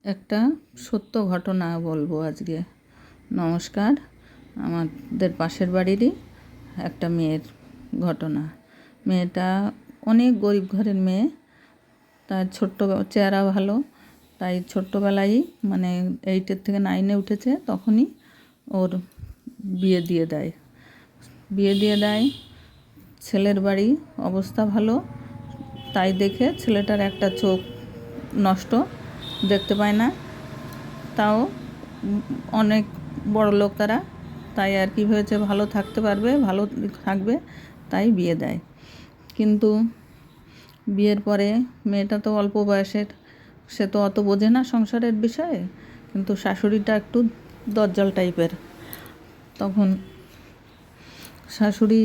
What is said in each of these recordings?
একটা সত্য ঘটনা বলবো আজকে। নমস্কার। আমাদের পাশের বাড়িরই একটা মেয়ের ঘটনা। মেয়েটা অনেক গরিব ঘরের মেয়ে। তার ছোট্ট চেহারা ভালো, তাই ছোট্টবেলায় মানে 8 থেকে 9 উঠেছে তখনই ওর বিয়ে দিয়ে দেয়। ছেলের বাড়ি অবস্থা ভালো, তাই দেখে ছেলেটার একটা চোখ নষ্ট, দেখতে পায় না। তাও অনেক বড় লোক তারা, তাই আর কি ভেবেছে ভালো থাকতে পারবে, ভালো থাকবে, তাই বিয়ে দেয়। কিন্তু বিয়ের পরে মেয়েটা তো অল্প বয়সের, সে তো অত বোঝে না সংসারের বিষয়ে, কিন্তু শাশুড়িটা একটু দজ্জাল টাইপের। তখন শাশুড়ি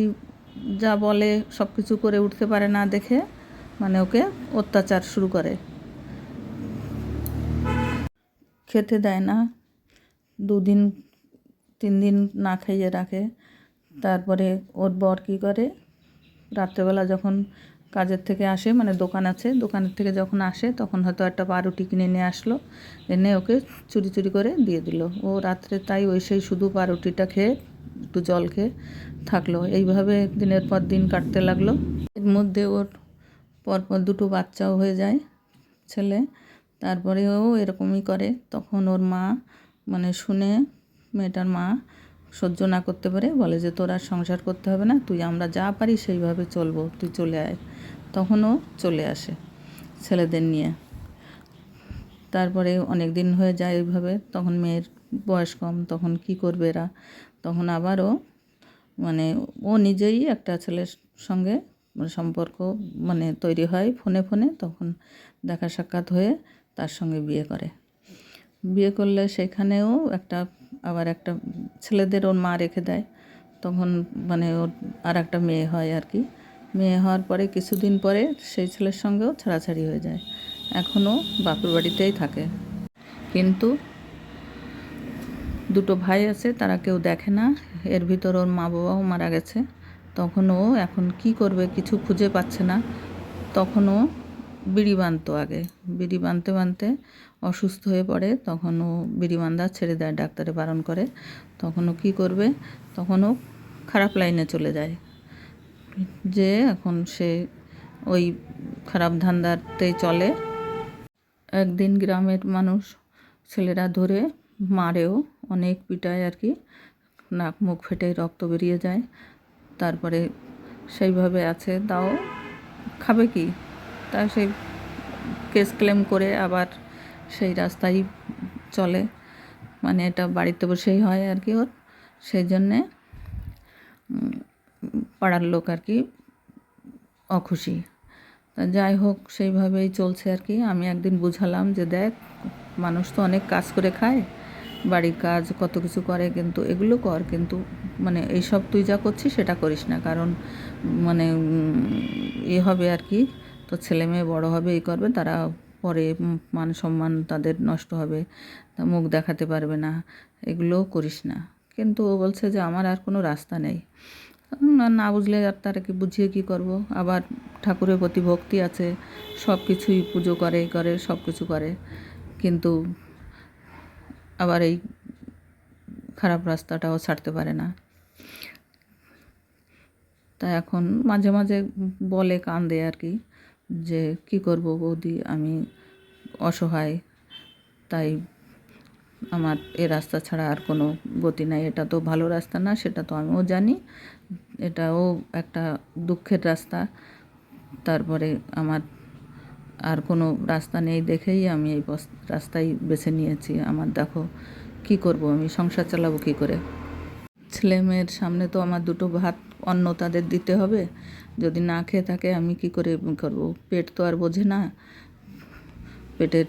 যা বলে সব কিছু করে উঠতে পারে না দেখে মানে ওকে অত্যাচার শুরু করে, খেতে দেয় না, 2 দিন 3 দিন না খাইয়ে রাখে। তারপরে ওর বর কী করে, রাত্রেবেলা যখন কাজের থেকে আসে, মানে দোকান আছে, দোকানের থেকে যখন আসে তখন হয়তো একটা পাউরুটি কিনে নিয়ে আসলো, এনে ওকে চুরি চুরি করে দিয়ে দিল। ও রাত্রে তাই সেই শুধু পাউরুটিটা খেয়ে একটু জল খেয়ে থাকলো। এইভাবে দিনের পর দিন কাটতে লাগলো। এর মধ্যে ওর পরপর 2টো বাচ্চাও হয়ে যায় ছেলে। তারপরে ও এরকমই করে। তখন ওর মা মানে শুনে, মেয়েটার মা সহ্য না করতে পারে বলে যে তোর আর সংসার করতে হবে না, তুই আমরা যা পারি সেইভাবে চলবো, তুই চলে আয়। তখন ও চলে আসে ছেলেদের নিয়ে। তারপরে অনেক দিন হয়ে যায় এইভাবে। তখন মেয়ের বয়স কম, তখন কি করবে এরা। তখন আবারও মানে ও নিজেই একটা ছেলের সঙ্গে সম্পর্ক মানে তৈরি হয় ফোনে ফোনে। তখন দেখা সাক্ষাৎ হয়ে তার সঙ্গে বিয়ে করে। বিয়ে করলে সেখানেও আবার একটা ছেলেদের ওর মা রেখে দেয়। তখন মানে ওর আর একটা মেয়ে হয় আর কি। মেয়ে হওয়ার পরে কিছুদিন পরে সেই ছেলের সঙ্গেও ছাড়াছাড়ি হয়ে যায়। এখনও বাপের বাড়িতেই থাকে, কিন্তু 2টো ভাই আছে, তারা কেউ দেখে না। এর ভিতর ওর মা বাবাও মারা গেছে। তখন ও এখন কি করবে কিছু খুঁজে পাচ্ছে না। তখন ও বিড়ি বাঁধতো আগে। বিড়ি বাঁধতে বাঁধতে অসুস্থ হয়ে পড়ে। তখন ও বিড়ি বাঁধা ছেড়ে দেয়, ডাক্তারে বারণ করে। তখন ও কী করবে, তখন ও খারাপ লাইনে চলে যায়। যে এখন সে ওই খারাপ ধান্দাতেই চলে। একদিন গ্রামের মানুষ ছেলেরা ধরে মারেও, অনেক পিটায় আর কি, নাক মুখ ফেটে রক্ত বেরিয়ে যায়। তারপরে সেইভাবে আছে, তাও খাবে কি, তা সেই কেস ক্লেম করে আবার সেই রাস্তায় চলে। মানে এটা বাড়িতে বসেই হয় আর কি ওর। সেই জন্যে পাড়ার লোক আর কি অখুশি। তা যাই হোক, সেইভাবেই চলছে আর কি। আমি একদিন বুঝালাম যে দেখ, মানুষ তো অনেক কাজ করে খায়, বাড়ির কাজ কত কিছু করে, কিন্তু এগুলো কর, কিন্তু মানে এইসব তুই যা করছিস সেটা করিস না, কারণ মানে হবে আর কি, তো ছেলে মেয়ে বড়ো হবে, এই করবে, তারা পরে মান সম্মান তাদের নষ্ট হবে, তা মুখ দেখাতে পারবে না, এগুলোও করিস না। কিন্তু ও বলছে যে আমার আর কোনো রাস্তা নেই। না বুঝলে আর তারা কি বুঝিয়ে কী করব। আবার ঠাকুরের প্রতি ভক্তি আছে, সব কিছুই পুজো করে সব কিছু করে, কিন্তু আবার এই খারাপ রাস্তাটাও ছাড়তে পারে না। তা এখন মাঝে মাঝে বলে, কাঁদে আর কি, যে কি করব বৌদি, আমি অসহায়, তাই আমার এ রাস্তা ছাড়া আর কোনো গতি নাই। এটা তো ভালো রাস্তা না, সেটা তো আমিও জানি, এটাও একটা দুঃখের রাস্তা। তারপরে আমার আর কোনো রাস্তা নেই দেখেই আমি এই রাস্তাই বেছে নিয়েছি। আমার দেখো কি করব, আমি সংসার চালাবো কী করে। ছেলে মেয়ের সামনে তো আমার 2টো ভাত অন্ন তাদের দিতে হবে, যদি না খেয়ে থাকে আমি কি করে করব। পেট তো আর বোঝে না, পেটের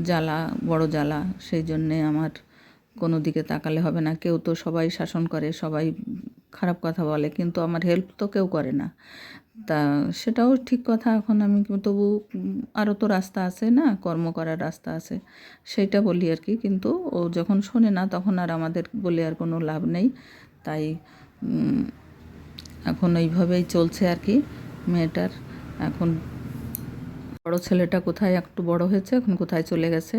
জ্বালা বড় জ্বালা। সেই জন্যে আমার কোনো দিকে তাকালে হবে না। কেউ তো সবাই শাসন করে, সবাই খারাপ কথা বলে, কিন্তু আমার হেল্প তো কেউ করে না। তা সেটাও ঠিক কথা। এখন আমি তবু আরও তো রাস্তা আছে না, কর্ম করার রাস্তা আছে, সেইটা বলি আর কি। কিন্তু ও যখন শোনে না, তখন আর আমাদের বলে আর কোনো লাভ নেই। তাই এখন এইভাবেই চলছে আর কি মেয়েটার। এখন বড় ছেলেটা কোথায় একটু বড় হয়েছে, এখন কোথায় চলে গেছে।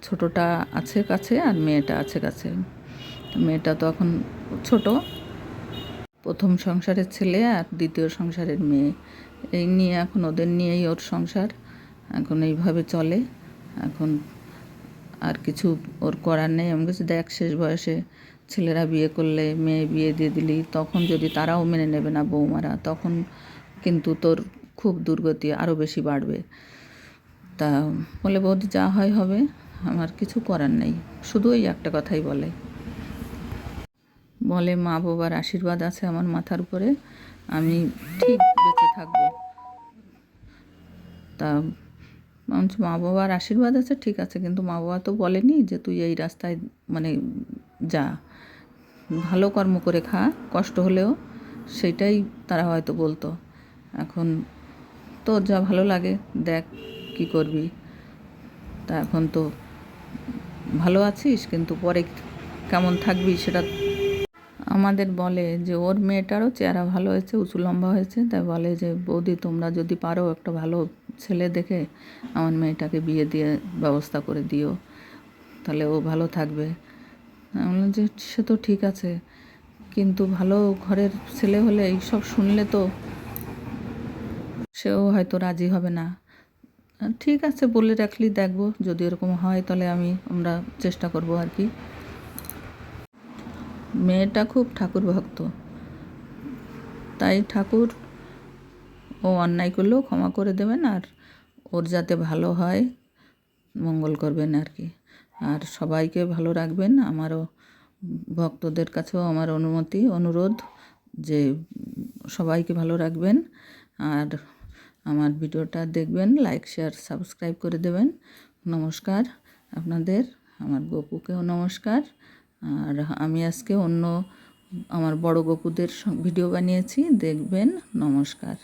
ছোটটা আছে কাছে আর মেয়েটা আছে কাছে। মেয়েটা তো এখন ছোট, প্রথম সংসারের ছেলে আর দ্বিতীয় সংসারের মেয়ে, এই নিয়ে এখন ওদের নিয়েই ওর সংসার এখন এইভাবে চলে। এখন আর কিছু ওর করার নেই। আমি বলছি, দেখ শেষ বয়সে ছেলেরা বিয়ে করলে, মেয়ে বিয়ে দিয়ে দিলি, তখন যদি তারাও মেনে নেবে না বৌমারা, তখন কিন্তু তোর খুব দুর্গতি আরও বেশি বাড়বে। তা বলে, বৌদি যা হয় হবে, আমার কিছু করার নেই। শুধু ওই একটা কথাই বলে মা বাবার আশীর্বাদ আছে আমার মাথার উপরে, আমি ঠিক বেঁচে থাকবো। তা মা বাবার আশীর্বাদ আছে ঠিক আছে, কিন্তু মা বাবা তো বলেনি যে তুই এই রাস্তায় মানে যা, ভালো কর্ম করে খা, কষ্ট হলেও, সেইটাই তারা হয়তো বলতো। এখন তোর যা ভালো লাগে দেখ কি করবি। তা এখন তো ভালো আছিস, কিন্তু পরে কেমন থাকবি সেটা আমাদের বলে যে ওর মেয়েটারও চেহারা ভালো হয়েছে, উঁচু লম্বা হয়েছে, তাই বলে যে বৌদি তোমরা যদি পারো একটা ভালো ছেলে দেখে আমার মেয়েটাকে বিয়ে দিয়ে ব্যবস্থা করে দিও, তাহলে ও ভালো থাকবে। আমি বললাম যে সে তো ঠিক আছে, কিন্তু ভালো ঘরের ছেলে হলে এইসব শুনলে তো সেও হয়তো রাজি হবে না। ঠিক আছে বলে রাখলি, দেখবো যদি এরকম হয় তাহলে আমরা চেষ্টা করব আর কি। মেয়েটা খুব ঠাকুর ভক্ত, তাই ঠাকুর ও অন্যায় করলেও ক্ষমা করে দেবেন, আর ওর যাতে ভালো হয় মঙ্গল করবেন আর কি। আর সবাইকে ভালো রাখবেন। আমারও ভক্তদের কাছেও আমার অনুরোধ যে সবাইকে ভালো রাখবেন। আর আমার ভিডিওটা দেখবেন, লাইক শেয়ার সাবস্ক্রাইব করে দেবেন। নমস্কার আপনাদের, আমার গপুকেও নমস্কার। আর আমি আজকে অন্য আমার বড় গপুদের ভিডিও বানিয়েছি, দেখবেন। নমস্কার।